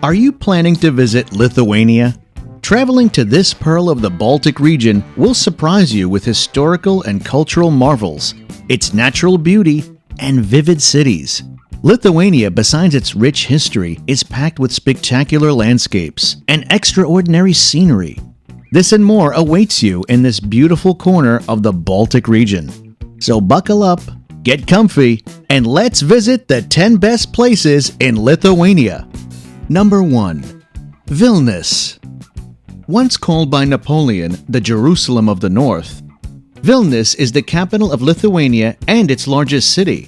Are you planning to visit Lithuania? Traveling to this pearl of the Baltic region will surprise you with historical and cultural marvels, its natural beauty, and vivid cities. Lithuania, besides its rich history, is packed with spectacular landscapes and extraordinary scenery. This and more awaits you in this beautiful corner of the Baltic region. So buckle up, get comfy, and let's visit the 10 best places in Lithuania. Number 1. Vilnius. Once called by Napoleon the Jerusalem of the North, Vilnius is the capital of Lithuania and its largest city.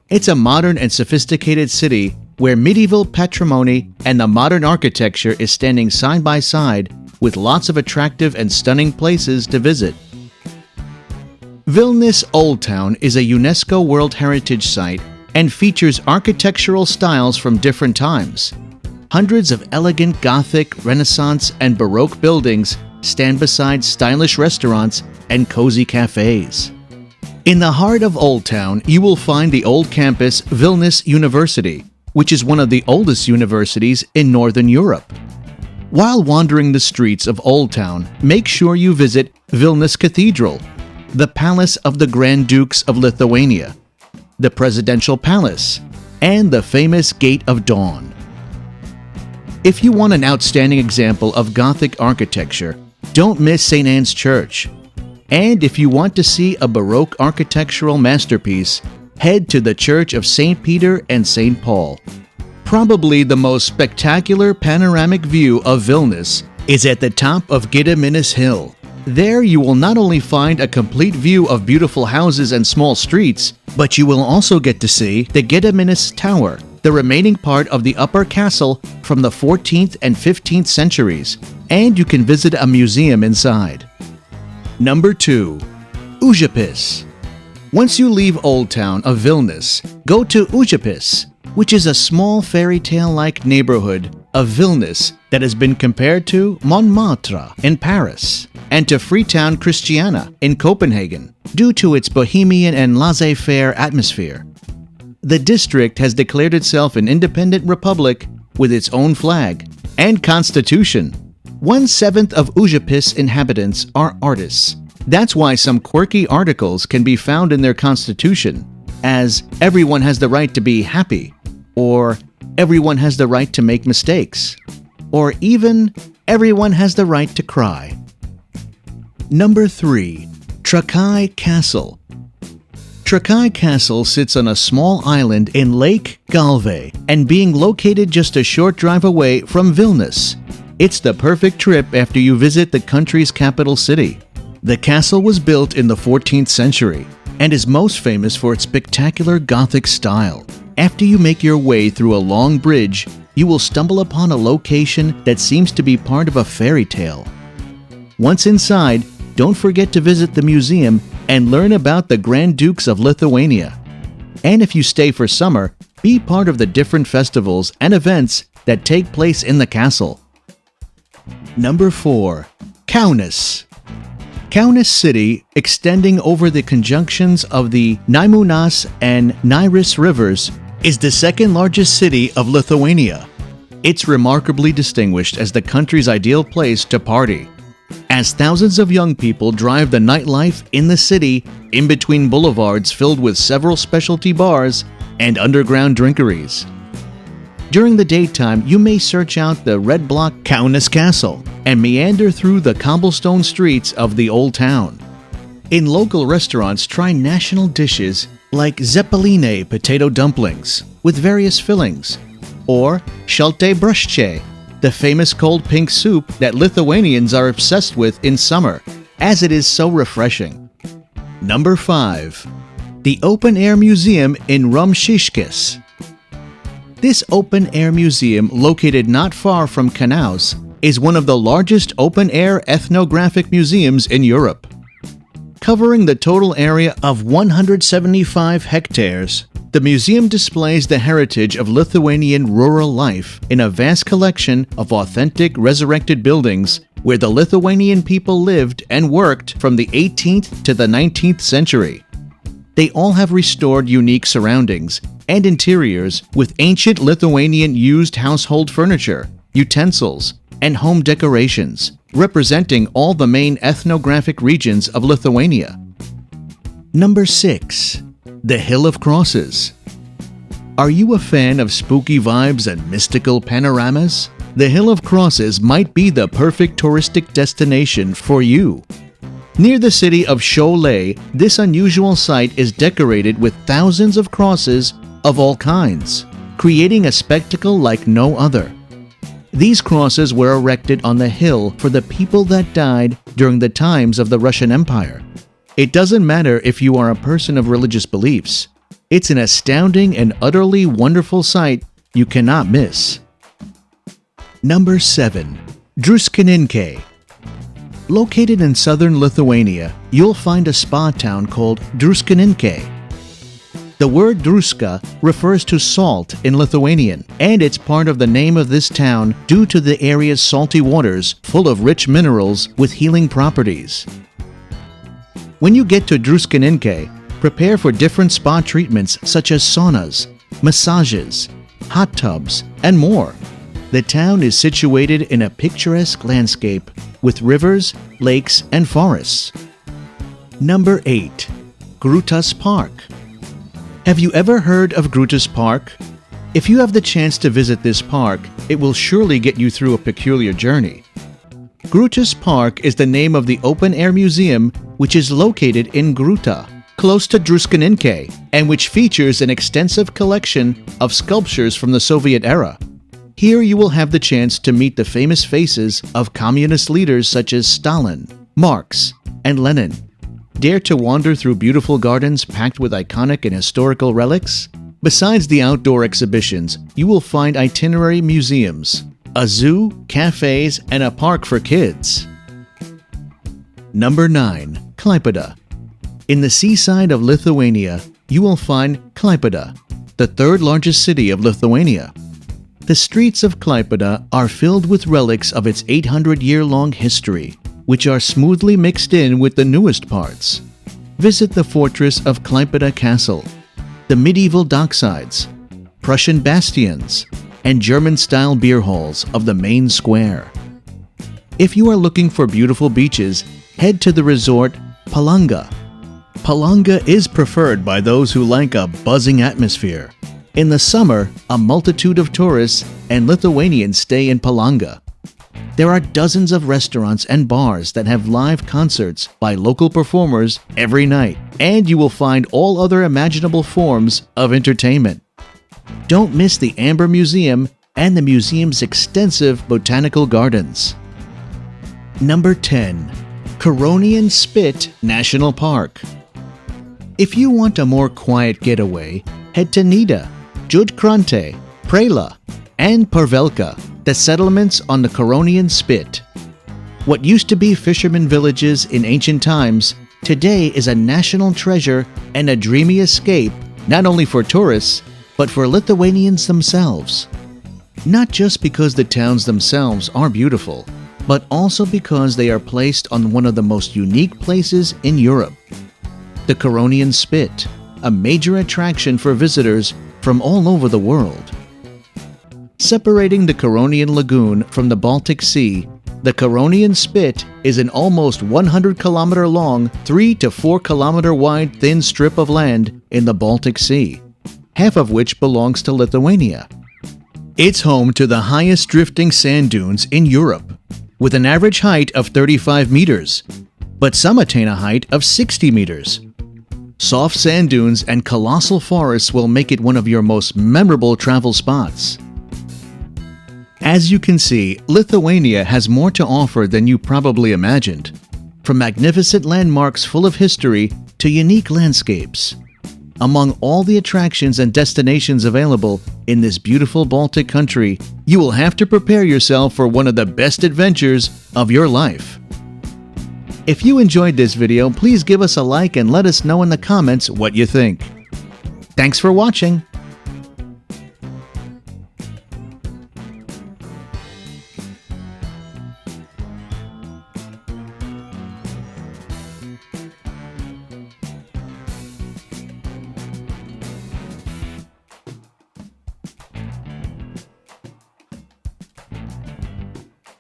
It's a modern and sophisticated city where medieval patrimony and the modern architecture is standing side by side with lots of attractive and stunning places to visit. Vilnius Old Town is a UNESCO World Heritage Site and features architectural styles from different times. Hundreds of elegant Gothic, Renaissance, and Baroque buildings stand beside stylish restaurants and cozy cafes. In the heart of Old Town, you will find the old campus Vilnius University, which is one of the oldest universities in Northern Europe. While wandering the streets of Old Town, make sure you visit Vilnius Cathedral, the Palace of the Grand Dukes of Lithuania, the Presidential Palace, and the famous Gate of Dawn. If you want an outstanding example of Gothic architecture, don't miss St. Anne's Church. And if you want to see a Baroque architectural masterpiece, head to the Church of St. Peter and St. Paul. Probably the most spectacular panoramic view of Vilnius is at the top of Gediminas Hill. There you will not only find a complete view of beautiful houses and small streets, but you will also get to see the Gediminas Tower, the remaining part of the upper castle from the 14th and 15th centuries, and you can visit a museum inside. Number 2. Užupis. Once you leave Old Town of Vilnius, go to Užupis, which is a small fairy tale-like neighborhood of Vilnius that has been compared to Montmartre in Paris and to Freetown Christiania in Copenhagen due to its bohemian and laissez-faire atmosphere. The district has declared itself an independent republic with its own flag and constitution. 1/7 of Užupis inhabitants are artists. That's why some quirky articles can be found in their constitution, as everyone has the right to be happy, or everyone has the right to make mistakes, or even everyone has the right to cry. Number 3. Trakai Castle. Trakai Castle sits on a small island in Lake Galve and being located just a short drive away from Vilnius. It's the perfect trip after you visit the country's capital city. The castle was built in the 14th century and is most famous for its spectacular Gothic style. After you make your way through a long bridge, you will stumble upon a location that seems to be part of a fairy tale. Once inside, don't forget to visit the museum and learn about the Grand Dukes of Lithuania. And if you stay for summer, be part of the different festivals and events that take place in the castle. Number 4. Kaunas. Kaunas city, extending over the conjunctions of the Nemunas and Neris rivers, is the second largest city of Lithuania. It's remarkably distinguished as the country's ideal place to party, as thousands of young people drive the nightlife in the city in between boulevards filled with several specialty bars and underground drinkeries. During the daytime, you may search out the red block Kaunas Castle and meander through the cobblestone streets of the old town. In local restaurants, try national dishes like zeppeline potato dumplings with various fillings, or shalte bruschke, the famous cold pink soup that Lithuanians are obsessed with in summer, as it is so refreshing. Number 5. The Open Air Museum in Rumšiškės. This open-air museum, located not far from Kaunas, is one of the largest open-air ethnographic museums in Europe. Covering the total area of 175 hectares, the museum displays the heritage of Lithuanian rural life in a vast collection of authentic resurrected buildings where the Lithuanian people lived and worked from the 18th to the 19th century. They all have restored unique surroundings and interiors with ancient Lithuanian used household furniture, utensils, and home decorations, representing all the main ethnographic regions of Lithuania. Number 6. The Hill of Crosses. Are you a fan of spooky vibes and mystical panoramas? The Hill of Crosses might be the perfect touristic destination for you. Near the city of Šiauliai, this unusual site is decorated with thousands of crosses of all kinds, creating a spectacle like no other. These crosses were erected on the hill for the people that died during the times of the Russian Empire. It doesn't matter if you are a person of religious beliefs. It's an astounding and utterly wonderful sight you cannot miss. Number 7. Druskininkai. Located in southern Lithuania, you'll find a spa town called Druskininkai. The word druska refers to salt in Lithuanian, and it's part of the name of this town due to the area's salty waters full of rich minerals with healing properties. When you get to Druskininkai, prepare for different spa treatments such as saunas, massages, hot tubs, and more. The town is situated in a picturesque landscape with rivers, lakes, and forests. Number 8. Grūtas Park. Have you ever heard of Grūtas Park? If you have the chance to visit this park, it will surely get you through a peculiar journey. Grūtas Park is the name of the open-air museum which is located in Grūta, close to Druskininkai, and which features an extensive collection of sculptures from the Soviet era. Here you will have the chance to meet the famous faces of communist leaders such as Stalin, Marx, and Lenin. Dare to wander through beautiful gardens packed with iconic and historical relics? Besides the outdoor exhibitions, you will find itinerary museums, a zoo, cafes, and a park for kids. Number 9. Klaipeda. In the seaside of Lithuania, you will find Klaipeda, the third largest city of Lithuania. The streets of Klaipeda are filled with relics of its 800-year-long history, which are smoothly mixed in with the newest parts. Visit the fortress of Trakai Castle, the medieval docksides, Prussian bastions, and German-style beer halls of the main square. If you are looking for beautiful beaches, head to the resort Palanga. Palanga is preferred by those who like a buzzing atmosphere. In the summer, a multitude of tourists and Lithuanians stay in Palanga. There are dozens of restaurants and bars that have live concerts by local performers every night, and you will find all other imaginable forms of entertainment. Don't miss the Amber Museum and the museum's extensive botanical gardens. Number 10. Curonian Spit National Park. If you want a more quiet getaway, head to Nida, Judkrante, Prela, and Parvelka, the settlements on the Curonian Spit. What used to be fishermen villages in ancient times, today is a national treasure and a dreamy escape not only for tourists, but for Lithuanians themselves. Not just because the towns themselves are beautiful, but also because they are placed on one of the most unique places in Europe. The Curonian Spit, a major attraction for visitors from all over the world. Separating the Curonian Lagoon from the Baltic Sea, the Curonian Spit is an almost 100-kilometer long, 3 to 4 kilometer wide thin strip of land in the Baltic Sea, half of which belongs to Lithuania. It's home to the highest drifting sand dunes in Europe, with an average height of 35 meters, but some attain a height of 60 meters. Soft sand dunes and colossal forests will make it one of your most memorable travel spots. As you can see, Lithuania has more to offer than you probably imagined, from magnificent landmarks full of history to unique landscapes. Among all the attractions and destinations available in this beautiful Baltic country, you will have to prepare yourself for one of the best adventures of your life. If you enjoyed this video, please give us a like and let us know in the comments what you think. Thanks for watching.